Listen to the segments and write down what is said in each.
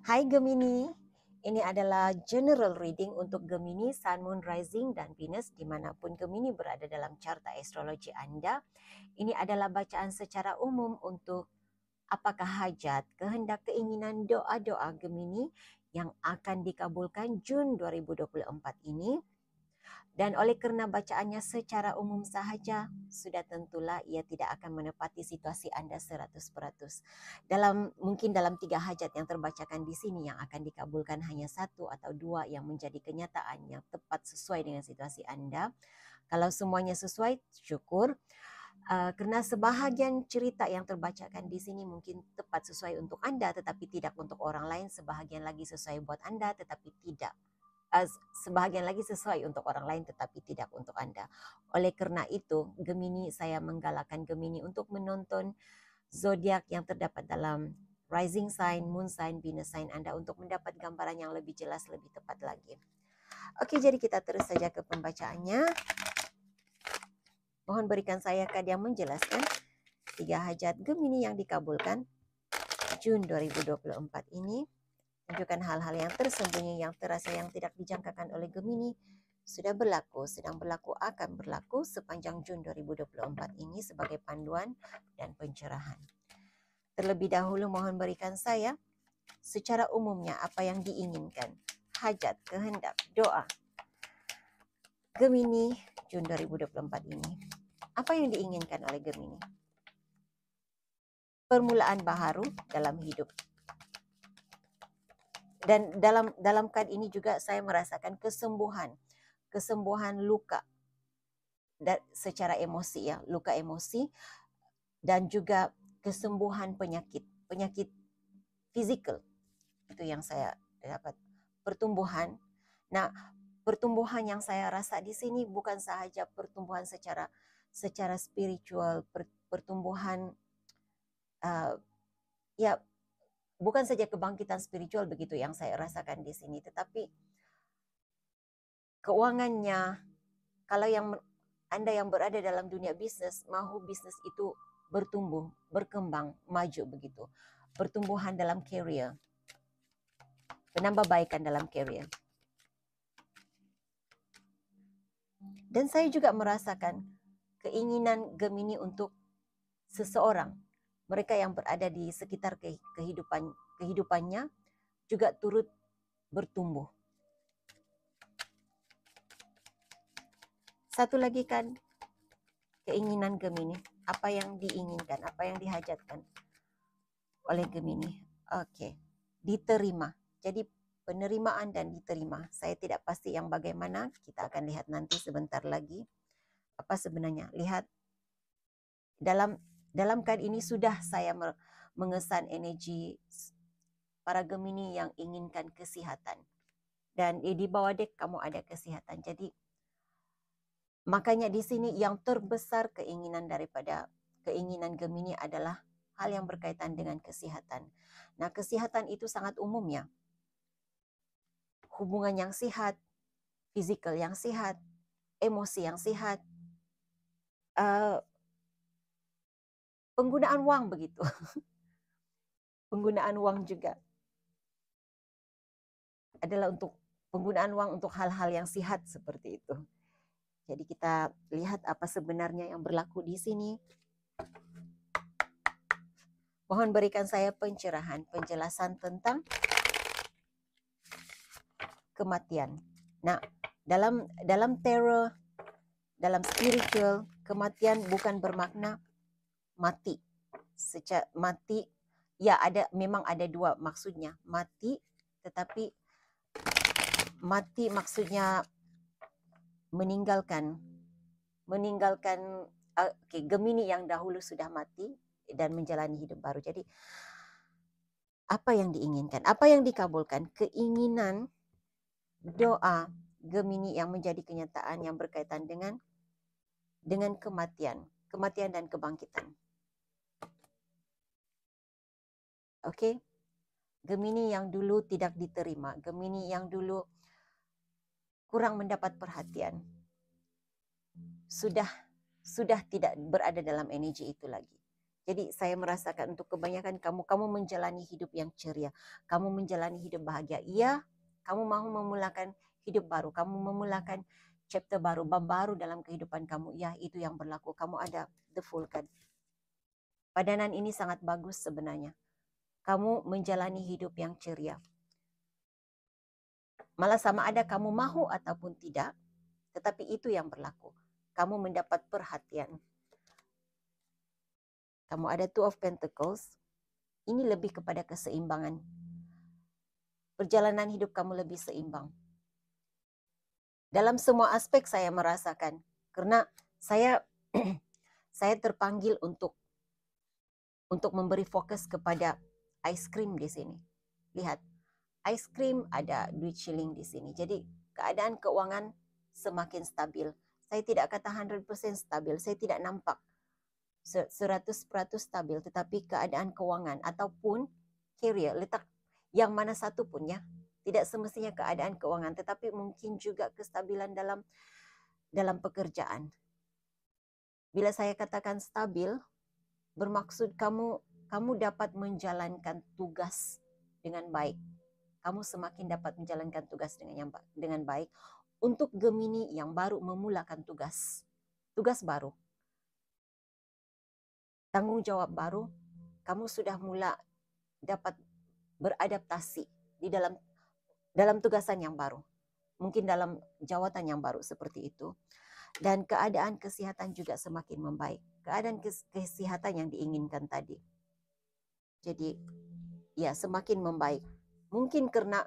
Hai Gemini, ini adalah general reading untuk Gemini, Sun, Moon, Rising, dan Venus dimanapun Gemini berada dalam carta astrologi Anda. Ini adalah bacaan secara umum untuk apakah hajat, kehendak, keinginan, doa-doa Gemini yang akan dikabulkan Jun 2024 ini. Dan oleh kerana bacaannya secara umum sahaja, sudah tentulah ia tidak akan menepati situasi anda 100%. Mungkin dalam 3 hajat yang terbacakan di sini yang akan dikabulkan hanya 1 atau 2 yang menjadi kenyataan yang tepat sesuai dengan situasi anda. Kalau semuanya sesuai, syukur. Kerana sebahagian cerita yang terbacakan di sini mungkin tepat sesuai untuk anda tetapi tidak untuk orang lain, sebahagian lagi sesuai buat anda tetapi tidak. Sebahagian lagi sesuai untuk orang lain tetapi tidak untuk anda. Oleh kerana itu, Gemini, saya menggalakkan Gemini untuk menonton zodiak yang terdapat dalam rising sign, moon sign, Venus sign anda untuk mendapat gambaran yang lebih jelas, lebih tepat lagi. Okey, jadi kita terus saja ke pembacaannya. Mohon berikan saya kad yang menjelaskan 3 hajat Gemini yang dikabulkan Jun 2024 ini. Tunjukkan hal-hal yang tersembunyi, yang terasa, yang tidak dijangkakan oleh Gemini sudah berlaku, sedang berlaku, akan berlaku sepanjang Jun 2024 ini sebagai panduan dan pencerahan. Terlebih dahulu mohon berikan saya secara umumnya apa yang diinginkan, hajat, kehendak, doa Gemini Jun 2024 ini. Apa yang diinginkan oleh Gemini? Permulaan baharu dalam hidup. Dan dalam kad ini juga saya merasakan kesembuhan luka secara emosi, ya, luka emosi, dan juga kesembuhan penyakit fizikal. Itu yang saya dapat. Pertumbuhan. Nah, pertumbuhan yang saya rasa di sini bukan sahaja pertumbuhan secara spiritual, pertumbuhan ya, bukan saja kebangkitan spiritual begitu yang saya rasakan di sini, tetapi keuangannya. Kalau Anda yang berada dalam dunia bisnes, mahu bisnes itu bertumbuh, berkembang, maju begitu. Pertumbuhan dalam career, penambahbaikan dalam career. Dan saya juga merasakan keinginan Gemini untuk seseorang, mereka yang berada di sekitar kehidupannya juga turut bertumbuh. Satu lagi kan keinginan Gemini, apa yang diinginkan, apa yang dihajatkan oleh Gemini. Okey, diterima. Jadi penerimaan dan diterima. Saya tidak pasti yang bagaimana, kita akan lihat nanti sebentar lagi. Apa sebenarnya? Lihat dalam kad ini sudah saya mengesan energi para Gemini yang inginkan kesihatan. Dan di bawah dek kamu ada kesihatan. Jadi makanya di sini yang terbesar keinginan Gemini adalah hal yang berkaitan dengan kesihatan. Nah, kesihatan itu sangat umum, ya. Hubungan yang sehat, fizikal yang sehat, emosi yang sehat, penggunaan wang begitu. Penggunaan wang juga adalah untuk penggunaan wang untuk hal-hal yang sehat seperti itu. Jadi kita lihat apa sebenarnya yang berlaku di sini. Mohon berikan saya pencerahan, penjelasan tentang kematian. Nah, dalam tarot, dalam spiritual, kematian bukan bermakna mati. Mati, ya, memang ada dua maksudnya. Mati, tetapi mati maksudnya meninggalkan Gemini yang dahulu sudah mati dan menjalani hidup baru. Jadi apa yang diinginkan, apa yang dikabulkan, keinginan, doa Gemini yang menjadi kenyataan yang berkaitan dengan kematian dan kebangkitan. Okey. Gemini yang dulu tidak diterima, Gemini yang dulu kurang mendapat perhatian, sudah tidak berada dalam energi itu lagi. Jadi saya merasakan untuk kebanyakan kamu menjalani hidup yang ceria. Kamu menjalani hidup bahagia. Iya, kamu mau memulakan hidup baru. Kamu memulakan chapter baru, bab baru dalam kehidupan kamu. Ya, itu yang berlaku. Kamu ada the full card. Padanan ini sangat bagus sebenarnya. Kamu menjalani hidup yang ceria. Malah sama ada kamu mahu ataupun tidak, tetapi itu yang berlaku. Kamu mendapat perhatian. Kamu ada Two of Pentacles. Ini lebih kepada keseimbangan. Perjalanan hidup kamu lebih seimbang. Dalam semua aspek saya merasakan. Karena saya saya terpanggil untuk memberi fokus kepada ice cream di sini. Lihat, ice cream ada duit shilling di sini. Jadi keadaan keuangan semakin stabil. Saya tidak kata 100% stabil. Saya tidak nampak 100% stabil. Tetapi keadaan keuangan ataupun career, letak yang mana satu pun ya. Tidak semestinya keadaan keuangan. Tetapi mungkin juga kestabilan dalam pekerjaan. Bila saya katakan stabil, bermaksud kamu dapat menjalankan tugas dengan baik. Kamu semakin dapat menjalankan tugas dengan baik. Untuk Gemini yang baru memulakan tugas baru, tanggung jawab baru, kamu sudah mula dapat beradaptasi di dalam tugasan yang baru. Mungkin dalam jawatan yang baru seperti itu. Dan keadaan kesehatan juga semakin membaik. Keadaan kesehatan yang diinginkan tadi. Jadi ya semakin membaik. Mungkin karena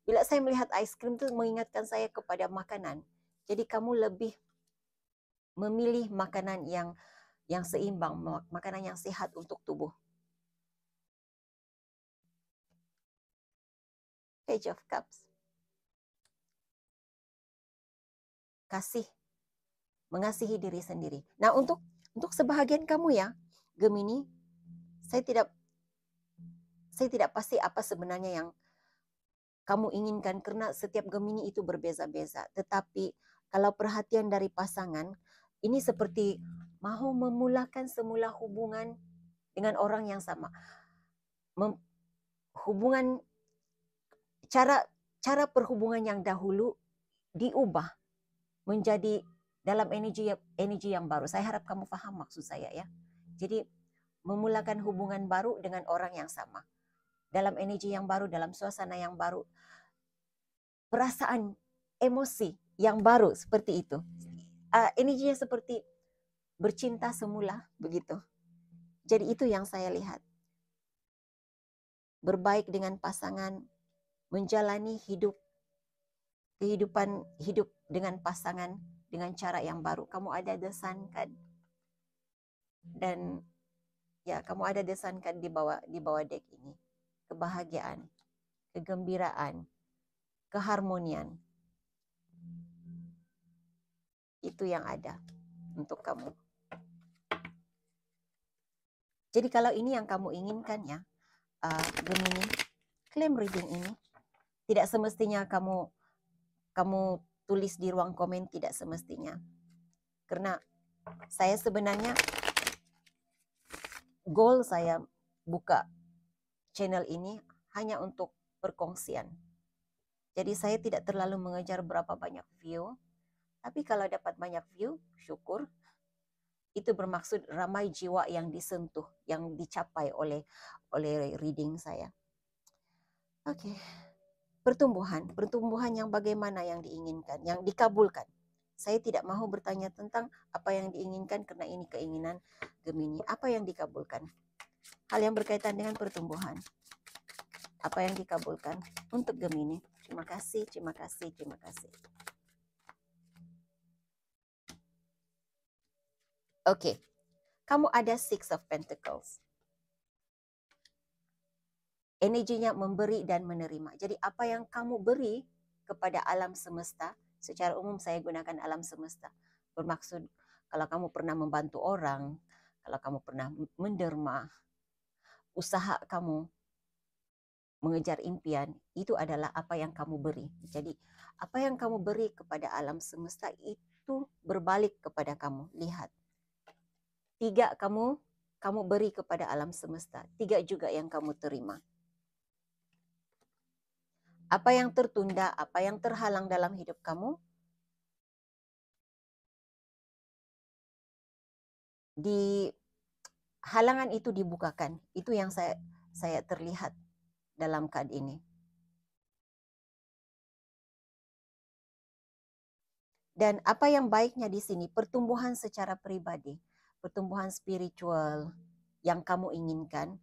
bila saya melihat ice cream itu mengingatkan saya kepada makanan. Jadi kamu lebih memilih makanan yang seimbang, makanan yang sehat untuk tubuh. Page of Cups. Kasih. Mengasihi diri sendiri. Nah, untuk sebahagian kamu ya, Gemini, saya tidak pasti apa sebenarnya yang kamu inginkan karena setiap Gemini itu berbeza-beza. Tetapi kalau perhatian dari pasangan, ini seperti mau memulakan semula hubungan dengan orang yang sama. Hubungan cara perhubungan yang dahulu diubah menjadi dalam energi yang baru. Saya harap kamu paham maksud saya ya. Jadi memulakan hubungan baru dengan orang yang sama. Dalam energi yang baru, dalam suasana yang baru. Perasaan, emosi yang baru seperti itu. Energinya seperti bercinta semula begitu. Jadi itu yang saya lihat. Berbaik dengan pasangan, menjalani kehidupan hidup dengan pasangan dengan cara yang baru. Kamu ada the sun card. Dan ya kamu ada the sun card di bawah deck ini. Kebahagiaan, kegembiraan, keharmonian. Itu yang ada untuk kamu. Jadi kalau ini yang kamu inginkan ya, Gemini, claim reading ini tidak semestinya kamu tulis di ruang komen, tidak semestinya. Karena saya sebenarnya goal saya buka channel ini hanya untuk perkongsian. Jadi saya tidak terlalu mengejar berapa banyak view, tapi kalau dapat banyak view, syukur. Itu bermaksud ramai jiwa yang disentuh, yang dicapai oleh reading saya. Oke. Pertumbuhan yang bagaimana yang diinginkan, yang dikabulkan. Saya tidak mau bertanya tentang apa yang diinginkan karena ini keinginan Gemini. Apa yang dikabulkan? Hal yang berkaitan dengan pertumbuhan. Apa yang dikabulkan untuk Gemini? Terima kasih, terima kasih, terima kasih. Oke. Kamu ada Six of Pentacles. Energinya memberi dan menerima. Jadi apa yang kamu beri kepada alam semesta, secara umum saya gunakan alam semesta. Bermaksud kalau kamu pernah membantu orang, kalau kamu pernah menderma, usaha kamu mengejar impian, itu adalah apa yang kamu beri. Jadi apa yang kamu beri kepada alam semesta itu berbalik kepada kamu. Lihat. 3, kamu kamu beri kepada alam semesta. 3 juga yang kamu terima. Apa yang tertunda, apa yang terhalang dalam hidup kamu, di halangan itu dibukakan. Itu yang saya terlihat dalam kad ini. Dan apa yang baiknya di sini, pertumbuhan secara pribadi, pertumbuhan spiritual yang kamu inginkan,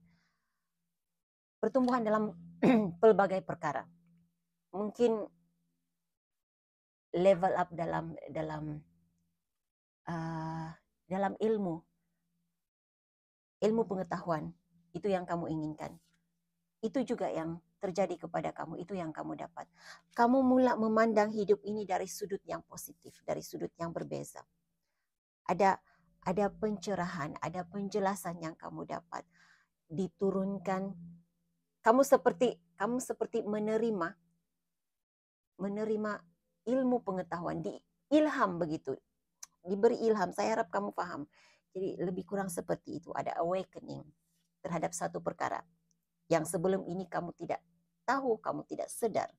pertumbuhan dalam pelbagai perkara. Mungkin level up dalam ilmu pengetahuan, itu yang kamu inginkan. Itu juga yang terjadi kepada kamu, itu yang kamu dapat. Kamu mula memandang hidup ini dari sudut yang positif, dari sudut yang berbeza. Ada pencerahan, ada penjelasan yang kamu dapat. Diturunkan, kamu seperti menerima ilmu pengetahuan, ilham begitu. Diberi ilham, saya harap kamu paham. Jadi lebih kurang seperti itu, ada awakening terhadap satu perkara yang sebelum ini kamu tidak tahu, kamu tidak sadar.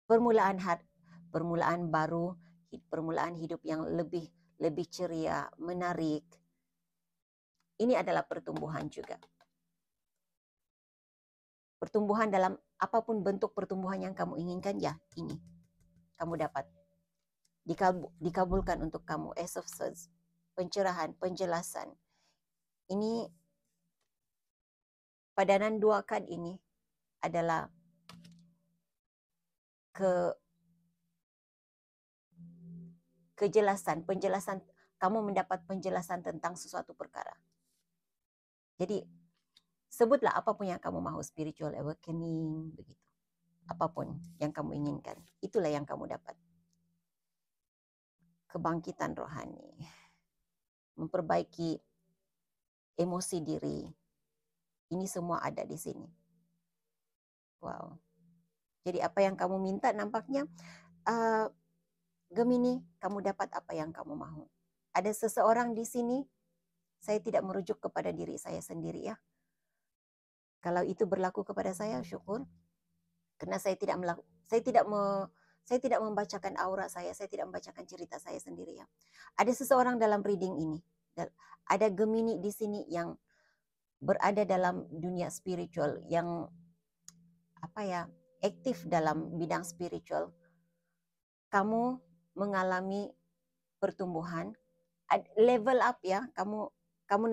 Permulaan baru, permulaan hidup yang lebih ceria, menarik. Ini adalah pertumbuhan juga. Pertumbuhan dalam apapun bentuk pertumbuhan yang kamu inginkan, ya ini kamu dapat. Dikabulkan untuk kamu. Ace of Swords, pencerahan, penjelasan. Ini padanan 2 kad ini adalah penjelasan, kamu mendapat penjelasan tentang sesuatu perkara. Jadi sebutlah apapun yang kamu mahu, spiritual awakening, begitu. Apapun yang kamu inginkan, itulah yang kamu dapat. Kebangkitan rohani, memperbaiki emosi diri, ini semua ada di sini. Wow. Jadi apa yang kamu minta nampaknya, Gemini, kamu dapat apa yang kamu mahu. Ada seseorang di sini, saya tidak merujuk kepada diri saya sendiri ya. Kalau itu berlaku kepada saya, syukur. Karena saya tidak membacakan aura saya tidak membacakan cerita saya sendiri ya. Ada seseorang dalam reading ini, ada Gemini di sini yang berada dalam dunia spiritual, yang aktif dalam bidang spiritual. Kamu mengalami pertumbuhan, level up ya, kamu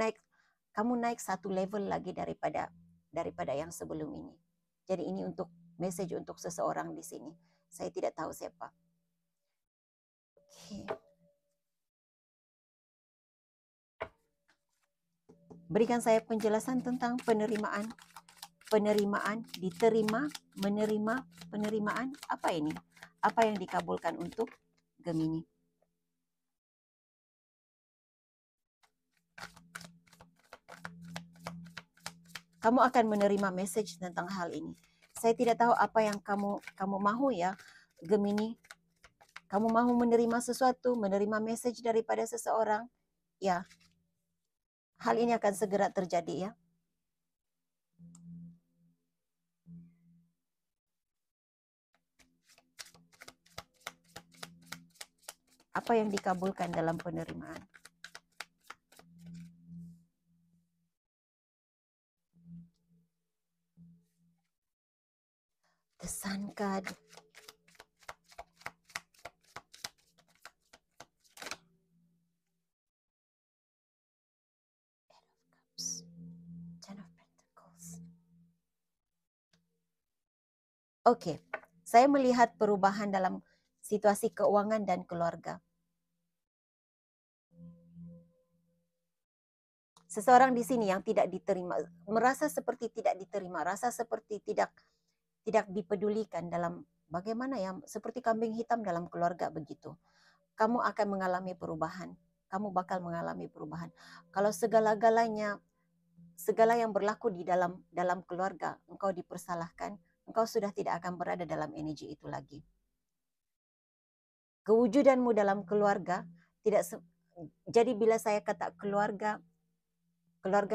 naik satu level lagi daripada yang sebelum ini. Jadi ini untuk message untuk seseorang di sini. Saya tidak tahu siapa. Okay. Berikan saya penjelasan tentang penerimaan, diterima, menerima, penerimaan. Apa ini? Apa yang dikabulkan untuk Gemini? Kamu akan menerima message tentang hal ini. Saya tidak tahu apa yang kamu mahu ya, Gemini. Kamu mahu menerima sesuatu, menerima message daripada seseorang, ya. Hal ini akan segera terjadi ya. Apa yang dikabulkan dalam penerimaan? The Sun card. Ten of Pentacles. Oke, saya melihat perubahan dalam situasi keuangan dan keluarga. Seseorang di sini yang tidak diterima, merasa seperti tidak diterima, rasa seperti tidak dipedulikan dalam bagaimana ya, seperti kambing hitam dalam keluarga begitu. Kamu akan mengalami perubahan. Kamu bakal mengalami perubahan. Kalau segala-galanya, segala yang berlaku di dalam keluarga, engkau dipersalahkan, engkau sudah tidak akan berada dalam energi itu lagi. kewujudanmu dalam keluarga tidak jadi bila saya kata keluarga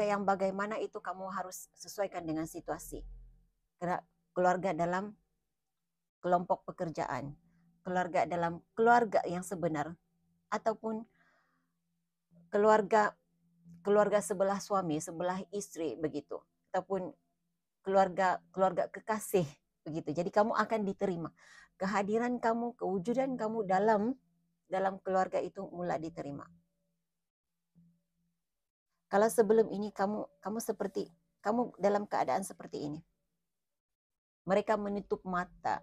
yang bagaimana itu kamu harus sesuaikan dengan situasi. Keluarga dalam kelompok pekerjaan, keluarga dalam keluarga yang sebenar, ataupun keluarga sebelah suami, sebelah istri begitu, ataupun keluarga kekasih begitu. Jadi kamu akan diterima. Kehadiran kamu, kewujudan kamu dalam keluarga itu mulai diterima. Kalau sebelum ini kamu dalam keadaan seperti ini. Mereka menutup mata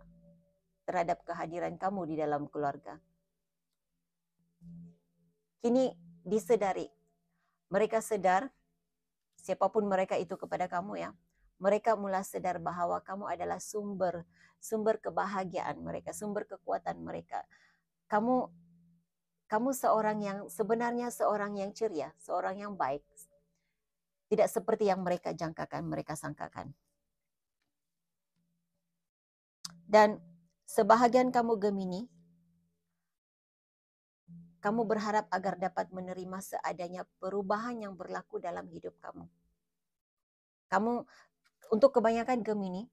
terhadap kehadiran kamu di dalam keluarga. Kini disedari. Mereka sadar, siapapun mereka itu kepada kamu ya, mereka mulai sadar bahwa kamu adalah sumber kebahagiaan mereka, sumber kekuatan mereka. Kamu seorang yang sebenarnya seorang yang ceria, seorang yang baik. Tidak seperti yang mereka jangkakan, mereka sangkakan. Dan sebahagian kamu Gemini, kamu berharap agar dapat menerima seadanya perubahan yang berlaku dalam hidup kamu. Untuk kebanyakan Gemini,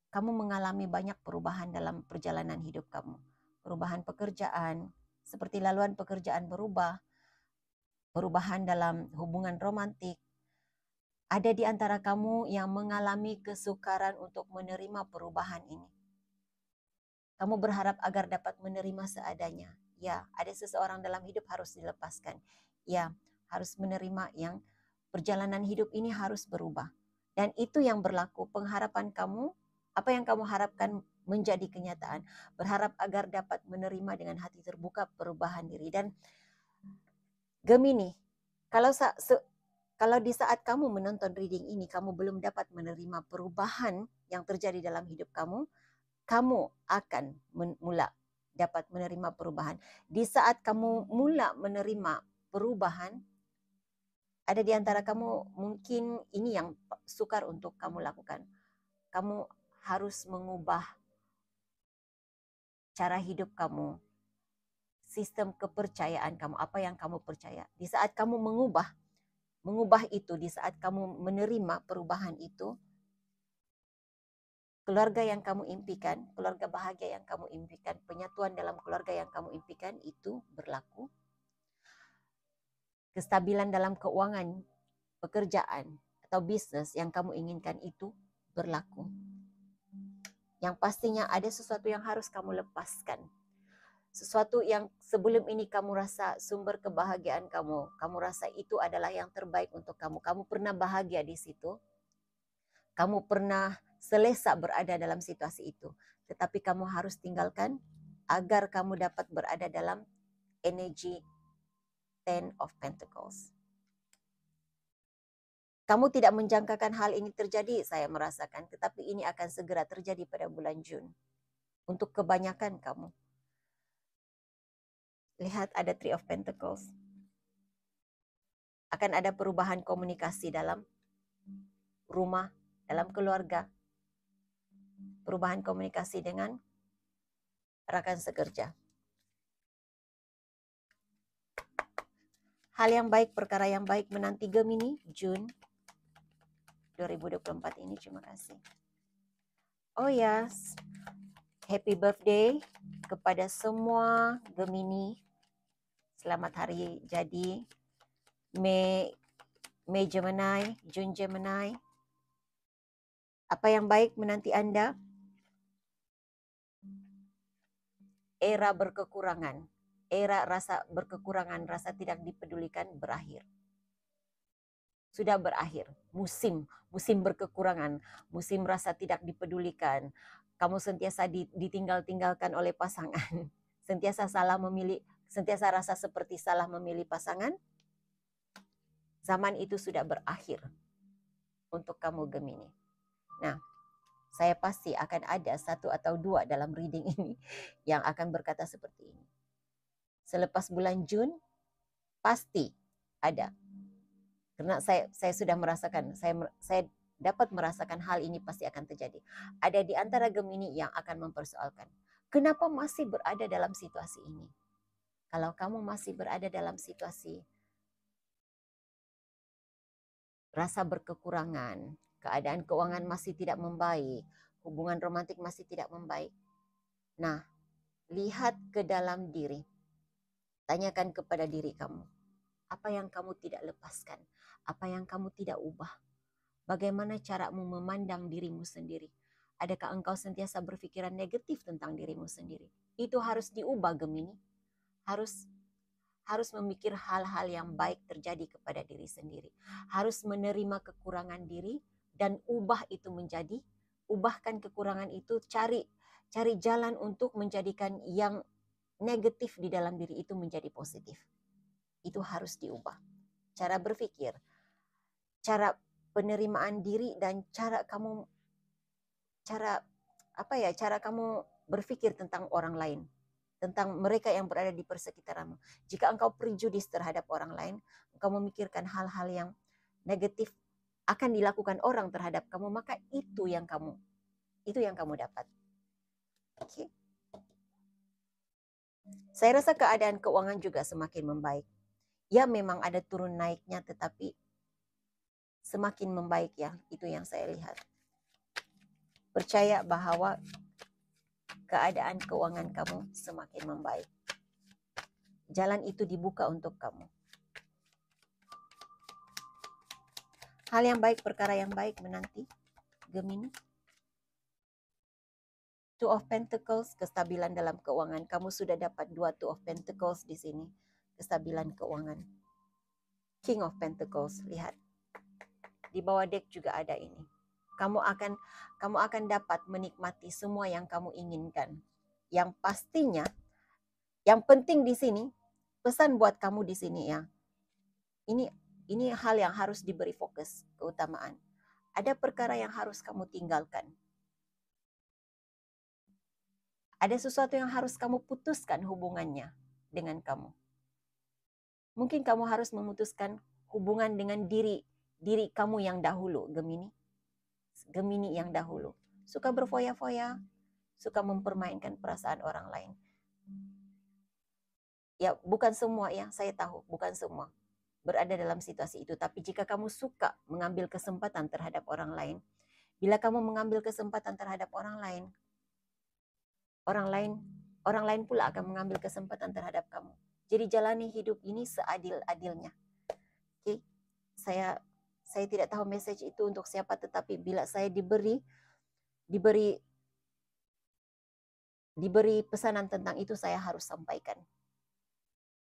kamu mengalami banyak perubahan dalam perjalanan hidup kamu. Perubahan pekerjaan, seperti laluan pekerjaan berubah, perubahan dalam hubungan romantik. Ada di antara kamu yang mengalami kesukaran untuk menerima perubahan ini. Kamu berharap agar dapat menerima seadanya. Ya, ada seseorang dalam hidup harus dilepaskan. Ya, harus menerima yang perjalanan hidup ini harus berubah. Dan itu yang berlaku, pengharapan kamu, apa yang kamu harapkan menjadi kenyataan. Berharap agar dapat menerima dengan hati terbuka perubahan diri. Dan Gemini, kalau di saat kamu menonton reading ini, kamu belum dapat menerima perubahan yang terjadi dalam hidup kamu, kamu akan mula dapat menerima perubahan. Di saat kamu mula menerima perubahan, ada di antara kamu mungkin ini yang sukar untuk kamu lakukan. Kamu harus mengubah cara hidup kamu, sistem kepercayaan kamu, apa yang kamu percaya. Di saat kamu mengubah itu, di saat kamu menerima perubahan itu, keluarga yang kamu impikan, keluarga bahagia yang kamu impikan, penyatuan dalam keluarga yang kamu impikan itu berlaku. Kestabilan dalam keuangan, pekerjaan, atau bisnis yang kamu inginkan itu berlaku. Yang pastinya ada sesuatu yang harus kamu lepaskan. Sesuatu yang sebelum ini kamu rasa sumber kebahagiaan kamu rasa itu adalah yang terbaik untuk kamu. Kamu pernah bahagia di situ. Kamu pernah selesa berada dalam situasi itu. Tetapi kamu harus tinggalkan agar kamu dapat berada dalam energi Ten of Pentacles. Kamu tidak menjangkakan hal ini terjadi, saya merasakan. Tetapi ini akan segera terjadi pada bulan Jun. Untuk kebanyakan kamu. Lihat ada Three of Pentacles. Akan ada perubahan komunikasi dalam rumah, dalam keluarga. Perubahan komunikasi dengan rekan sekerja. Hal yang baik, perkara yang baik menanti Gemini, Jun 2024 ini. Terima kasih. Oh yes, happy birthday kepada semua Gemini. Selamat hari jadi Mei Gemini, Jun Gemini. Apa yang baik menanti Anda? Era berkekurangan, era rasa berkekurangan, rasa tidak dipedulikan berakhir. Sudah berakhir. Musim berkekurangan, musim rasa tidak dipedulikan. Kamu sentiasa ditinggal-tinggalkan oleh pasangan. Sentiasa rasa seperti salah memilih pasangan. Zaman itu sudah berakhir untuk kamu Gemini. Nah, saya pasti akan ada satu atau dua dalam reading ini yang akan berkata seperti ini. Selepas bulan Jun, pasti ada. Karena saya sudah merasakan, saya dapat merasakan hal ini pasti akan terjadi. Ada di antara Gemini yang akan mempersoalkan. Kenapa masih berada dalam situasi ini? Kalau kamu masih berada dalam situasi rasa berkekurangan, keadaan keuangan masih tidak membaik, hubungan romantik masih tidak membaik. Nah, lihat ke dalam diri. Tanyakan kepada diri kamu, apa yang kamu tidak lepaskan? Apa yang kamu tidak ubah? Bagaimana caramu memandang dirimu sendiri? Adakah engkau sentiasa berpikiran negatif tentang dirimu sendiri? Itu harus diubah, Gemini. Harus memikir hal-hal yang baik terjadi kepada diri sendiri. Harus menerima kekurangan diri dan ubahkan kekurangan itu, cari jalan untuk menjadikan yang negatif di dalam diri itu menjadi positif. Itu harus diubah. Cara berpikir, cara penerimaan diri, dan cara kamu berpikir tentang orang lain, tentang mereka yang berada di persekitaranmu. Jika engkau prejudis terhadap orang lain, engkau memikirkan hal-hal yang negatif akan dilakukan orang terhadap kamu, maka itu yang kamu dapat. Okay. Saya rasa keadaan keuangan juga semakin membaik. Ya, memang ada turun naiknya, tetapi semakin membaik ya, itu yang saya lihat. Percaya bahwa keadaan keuangan kamu semakin membaik. Jalan itu dibuka untuk kamu. Hal yang baik, perkara yang baik menanti, Gemini. Two of Pentacles, kestabilan dalam keuangan. Kamu sudah dapat 2 Two of Pentacles di sini. Kestabilan keuangan. King of Pentacles, lihat. Di bawah deck juga ada ini. Kamu akan dapat menikmati semua yang kamu inginkan. Yang pastinya, yang penting di sini, pesan buat kamu di sini ya. Ini hal yang harus diberi fokus, keutamaan. Ada perkara yang harus kamu tinggalkan. Ada sesuatu yang harus kamu putuskan hubungannya dengan kamu. Mungkin kamu harus memutuskan hubungan dengan diri kamu yang dahulu, Gemini. Gemini yang dahulu. Suka berfoya-foya, suka mempermainkan perasaan orang lain. Ya, bukan semua ya, saya tahu, bukan semua berada dalam situasi itu. Tapi jika kamu suka mengambil kesempatan terhadap orang lain, bila kamu mengambil kesempatan terhadap orang lain pula akan mengambil kesempatan terhadap kamu. Jadi jalani hidup ini seadil-adilnya. Oke, saya tidak tahu message itu untuk siapa, tetapi bila saya diberi pesanan tentang itu, saya harus sampaikan.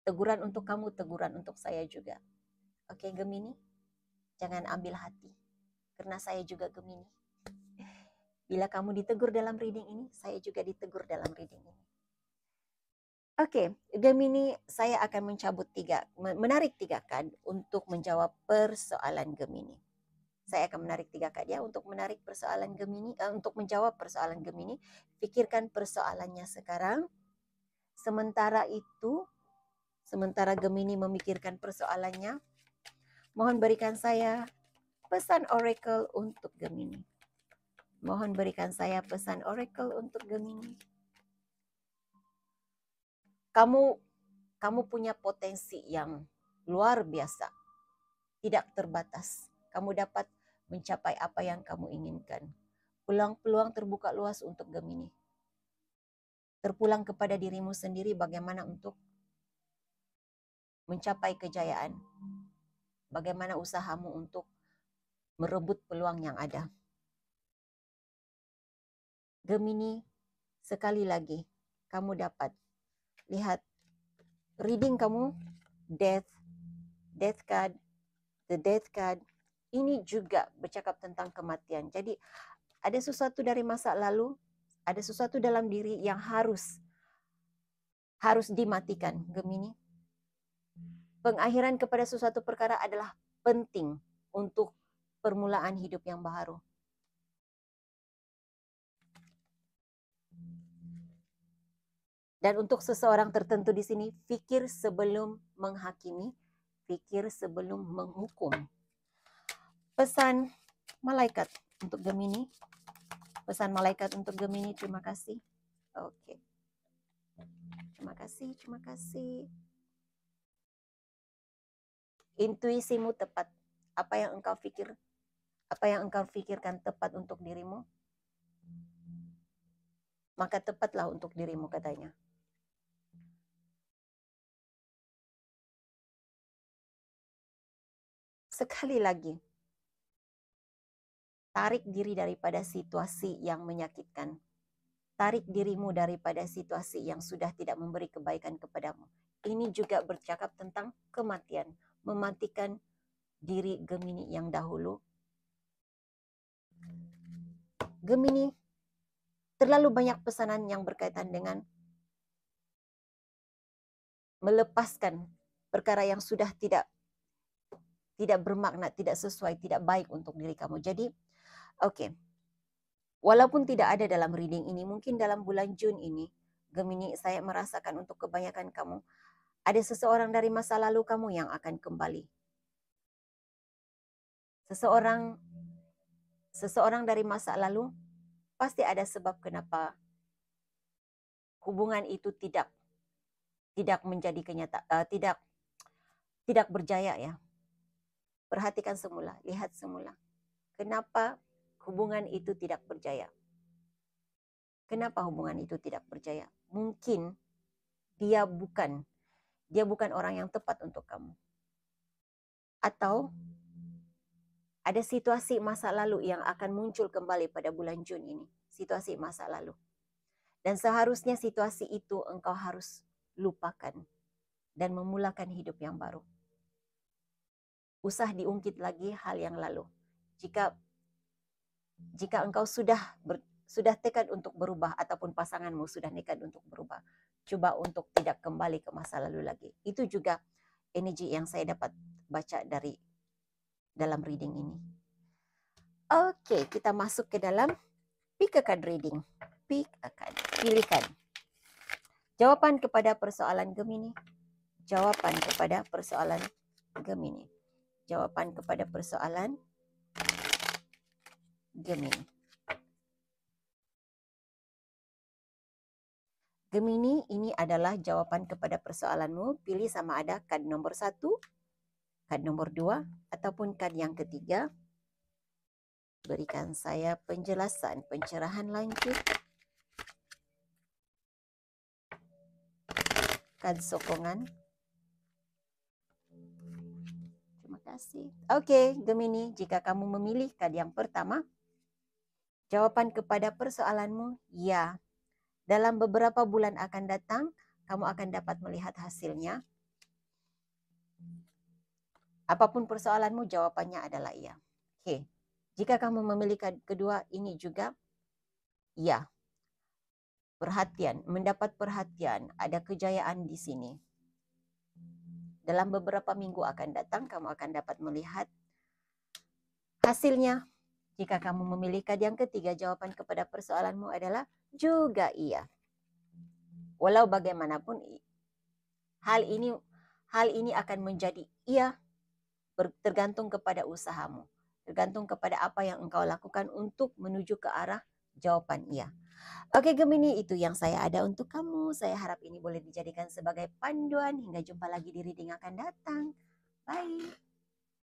Teguran untuk kamu, teguran untuk saya juga. Oke, Gemini, jangan ambil hati, karena saya juga Gemini. Bila kamu ditegur dalam reading ini, saya juga ditegur dalam reading ini. Oke, Gemini, saya akan menarik 3 card untuk menjawab persoalan Gemini. Saya akan menarik 3 card ya untuk menarik persoalan Gemini, untuk menjawab persoalan Gemini. Pikirkan persoalannya sekarang. Sementara Gemini memikirkan persoalannya, mohon berikan saya pesan oracle untuk Gemini. Mohon berikan saya pesan oracle untuk Gemini. Kamu punya potensi yang luar biasa, tidak terbatas. Kamu dapat mencapai apa yang kamu inginkan. Peluang-peluang terbuka luas untuk Gemini. Terpulang kepada dirimu sendiri bagaimana untuk mencapai kejayaan. Bagaimana usahamu untuk merebut peluang yang ada. Gemini, sekali lagi, kamu dapat lihat reading kamu, Death card, the Death card, ini juga bercakap tentang kematian. Jadi ada sesuatu dari masa lalu, ada sesuatu dalam diri yang harus dimatikan, Gemini. Pengakhiran kepada sesuatu perkara adalah penting untuk permulaan hidup yang baru. Dan untuk seseorang tertentu di sini, pikir sebelum menghakimi, pikir sebelum menghukum. Pesan malaikat untuk Gemini. Pesan malaikat untuk Gemini, terima kasih. Oke. Terima kasih, terima kasih. Intuisimu tepat. Apa yang engkau pikirkan tepat untuk dirimu, maka tepatlah untuk dirimu katanya. Sekali lagi, tarik diri daripada situasi yang menyakitkan. Tarik dirimu daripada situasi yang sudah tidak memberi kebaikan kepadamu. Ini juga bercakap tentang kematian. Mematikan diri Gemini yang dahulu. Gemini, terlalu banyak pesanan yang berkaitan dengan melepaskan perkara yang sudah tidak bermakna, tidak sesuai, tidak baik untuk diri kamu. Jadi, oke. Walaupun tidak ada dalam reading ini, mungkin dalam bulan Jun ini, Gemini, saya merasakan untuk kebanyakan kamu, ada seseorang dari masa lalu kamu yang akan kembali. Seseorang dari masa lalu, pasti ada sebab kenapa hubungan itu tidak menjadi kenyataan, tidak berjaya ya. Perhatikan semula, lihat semula. Kenapa hubungan itu tidak berjaya? Kenapa hubungan itu tidak berjaya? Mungkin dia bukan orang yang tepat untuk kamu. Atau ada situasi masa lalu yang akan muncul kembali pada bulan Jun ini. Situasi masa lalu. Dan seharusnya situasi itu engkau harus lupakan dan memulakan hidup yang baru. Usah diungkit lagi hal yang lalu. Jika engkau sudah tekad untuk berubah ataupun pasanganmu sudah nekat untuk berubah, coba untuk tidak kembali ke masa lalu lagi. Itu juga energi yang saya dapat baca dari dalam reading ini. Oke, kita masuk ke dalam pick a card reading. Pick a card. Pilihkan. Jawaban kepada persoalan Gemini. Jawaban kepada persoalan Gemini. Jawaban kepada persoalan Gemini. Gemini, ini adalah jawaban kepada persoalanmu. Pilih sama ada kad nomor 1, kad nomor 2, ataupun kad yang ketiga. Berikan saya penjelasan, pencerahan lanjut. Kad sokongan. Terima kasih. Oke, Gemini, jika kamu memilih kad yang pertama, jawaban kepada persoalanmu, ya. Dalam beberapa bulan akan datang, kamu akan dapat melihat hasilnya. Apapun persoalanmu, jawabannya adalah iya. Oke. Jika kamu memilih kad kedua, ini juga ya. Perhatian, mendapat perhatian, ada kejayaan di sini. Dalam beberapa minggu akan datang, kamu akan dapat melihat hasilnya. Jika kamu memilih kad yang ketiga, jawaban kepada persoalanmu adalah juga iya. Walau bagaimanapun, hal ini akan menjadi iya, tergantung kepada usahamu. Tergantung kepada apa yang engkau lakukan untuk menuju ke arah jawaban iya. Oke Gemini, itu yang saya ada untuk kamu. Saya harap ini boleh dijadikan sebagai panduan. Hingga jumpa lagi di reading akan datang. Bye.